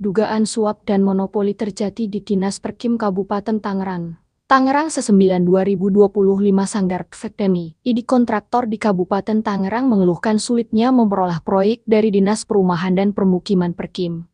Dugaan suap dan monopoli terjadi di Dinas Perkim Kabupaten Tangerang. Tangerang se-9 2025 Sanggar Fetemi, ID kontraktor di Kabupaten Tangerang mengeluhkan sulitnya memperoleh proyek dari Dinas Perumahan dan Permukiman Perkim.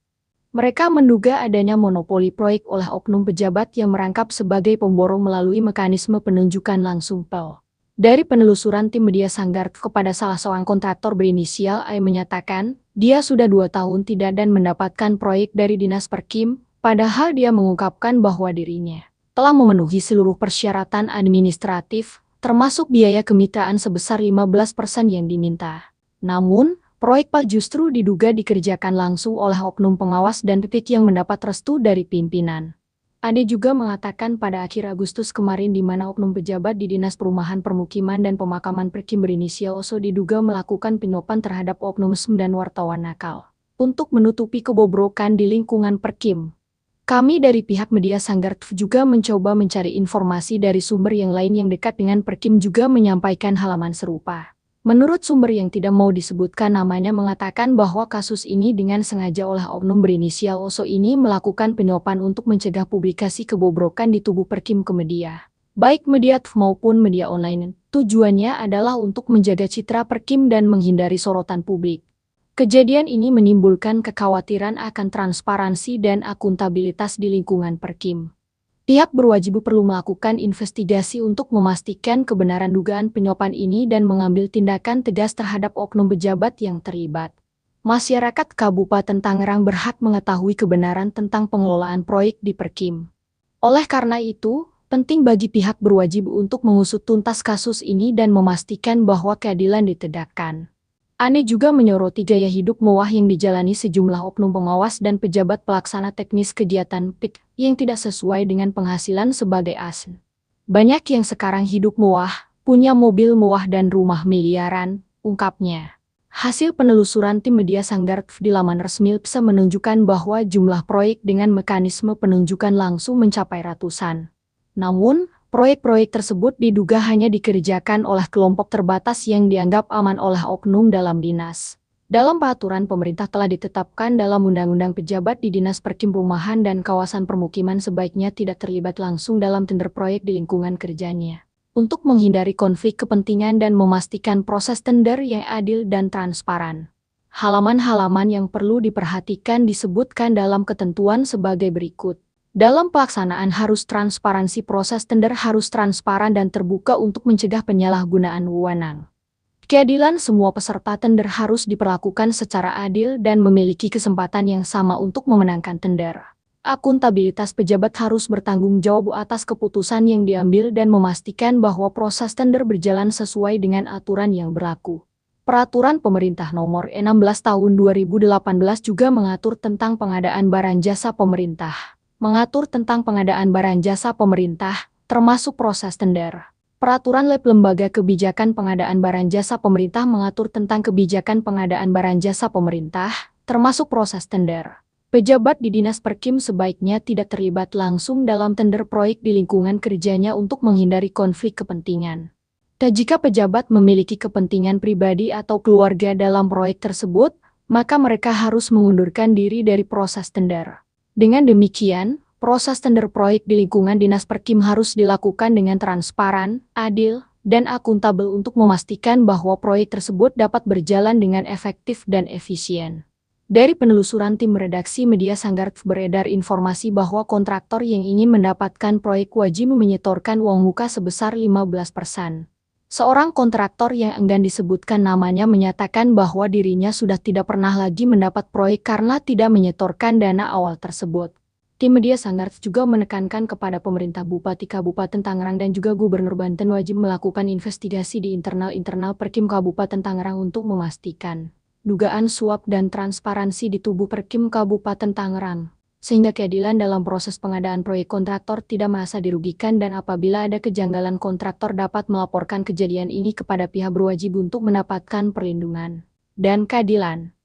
Mereka menduga adanya monopoli proyek oleh oknum pejabat yang merangkap sebagai pemborong melalui mekanisme penunjukan langsung PEL. Dari penelusuran tim media Sanggar kepada salah seorang kontraktor berinisial A menyatakan, dia sudah 2 tahun tidak dan mendapatkan proyek dari Dinas Perkim, padahal dia mengungkapkan bahwa dirinya telah memenuhi seluruh persyaratan administratif, termasuk biaya kemitraan sebesar 15% yang diminta. Namun, proyek PEL justru diduga dikerjakan langsung oleh oknum pengawas dan titik yang mendapat restu dari pimpinan. Ade juga mengatakan pada akhir Agustus kemarin di mana oknum pejabat di Dinas Perumahan Permukiman dan Pemakaman Perkim berinisial OSO diduga melakukan penyuapan terhadap oknum dan wartawan nakal untuk menutupi kebobrokan di lingkungan Perkim. Kami dari pihak media Sanggar juga mencoba mencari informasi dari sumber yang lain yang dekat dengan Perkim juga menyampaikan halaman serupa. Menurut sumber yang tidak mau disebutkan namanya mengatakan bahwa kasus ini dengan sengaja oleh oknum berinisial OSO ini melakukan penyuapan untuk mencegah publikasi kebobrokan di tubuh Perkim ke media, baik media maupun media online. Tujuannya adalah untuk menjaga citra Perkim dan menghindari sorotan publik. Kejadian ini menimbulkan kekhawatiran akan transparansi dan akuntabilitas di lingkungan Perkim. Pihak berwajib perlu melakukan investigasi untuk memastikan kebenaran dugaan penyuapan ini dan mengambil tindakan tegas terhadap oknum pejabat yang terlibat. Masyarakat Kabupaten Tangerang berhak mengetahui kebenaran tentang pengelolaan proyek di Perkim. Oleh karena itu, penting bagi pihak berwajib untuk mengusut tuntas kasus ini dan memastikan bahwa keadilan ditegakkan. Ane juga menyoroti gaya hidup mewah yang dijalani sejumlah oknum pengawas dan pejabat pelaksana teknis kegiatan PIK yang tidak sesuai dengan penghasilan sebagai ASN. Banyak yang sekarang hidup mewah, punya mobil mewah dan rumah miliaran, ungkapnya. Hasil penelusuran tim media Sanggar di laman resmi PSA menunjukkan bahwa jumlah proyek dengan mekanisme penunjukan langsung mencapai ratusan. Namun, proyek-proyek tersebut diduga hanya dikerjakan oleh kelompok terbatas yang dianggap aman oleh oknum dalam dinas. Dalam peraturan pemerintah telah ditetapkan dalam Undang-Undang Pejabat di Dinas Perkim Perumahan dan Kawasan Permukiman sebaiknya tidak terlibat langsung dalam tender proyek di lingkungan kerjanya. Untuk menghindari konflik kepentingan dan memastikan proses tender yang adil dan transparan. Halaman-halaman yang perlu diperhatikan disebutkan dalam ketentuan sebagai berikut. Dalam pelaksanaan harus transparansi proses tender harus transparan dan terbuka untuk mencegah penyalahgunaan wewenang. Keadilan semua peserta tender harus diperlakukan secara adil dan memiliki kesempatan yang sama untuk memenangkan tender. Akuntabilitas pejabat harus bertanggung jawab atas keputusan yang diambil dan memastikan bahwa proses tender berjalan sesuai dengan aturan yang berlaku. Peraturan Pemerintah Nomor 16 Tahun 2018 juga mengatur tentang pengadaan barang jasa pemerintah. Termasuk proses tender. Peraturan Lembaga Kebijakan Pengadaan Barang Jasa Pemerintah mengatur tentang kebijakan pengadaan barang jasa pemerintah, termasuk proses tender. Pejabat di Dinas Perkim sebaiknya tidak terlibat langsung dalam tender proyek di lingkungan kerjanya untuk menghindari konflik kepentingan. Dan jika pejabat memiliki kepentingan pribadi atau keluarga dalam proyek tersebut, maka mereka harus mengundurkan diri dari proses tender. Dengan demikian, proses tender proyek di lingkungan Dinas Perkim harus dilakukan dengan transparan, adil, dan akuntabel untuk memastikan bahwa proyek tersebut dapat berjalan dengan efektif dan efisien. Dari penelusuran tim redaksi media Sanggar beredar informasi bahwa kontraktor yang ingin mendapatkan proyek wajib menyetorkan uang muka sebesar 15%. Seorang kontraktor yang enggan disebutkan namanya menyatakan bahwa dirinya sudah tidak pernah lagi mendapat proyek karena tidak menyetorkan dana awal tersebut. Tim media Sanggar juga menekankan kepada pemerintah Bupati Kabupaten Tangerang dan juga Gubernur Banten wajib melakukan investigasi di internal Perkim Kabupaten Tangerang untuk memastikan dugaan suap dan transparansi di tubuh Perkim Kabupaten Tangerang, sehingga keadilan dalam proses pengadaan proyek kontraktor tidak merasa dirugikan dan apabila ada kejanggalan kontraktor dapat melaporkan kejadian ini kepada pihak berwajib untuk mendapatkan perlindungan dan keadilan.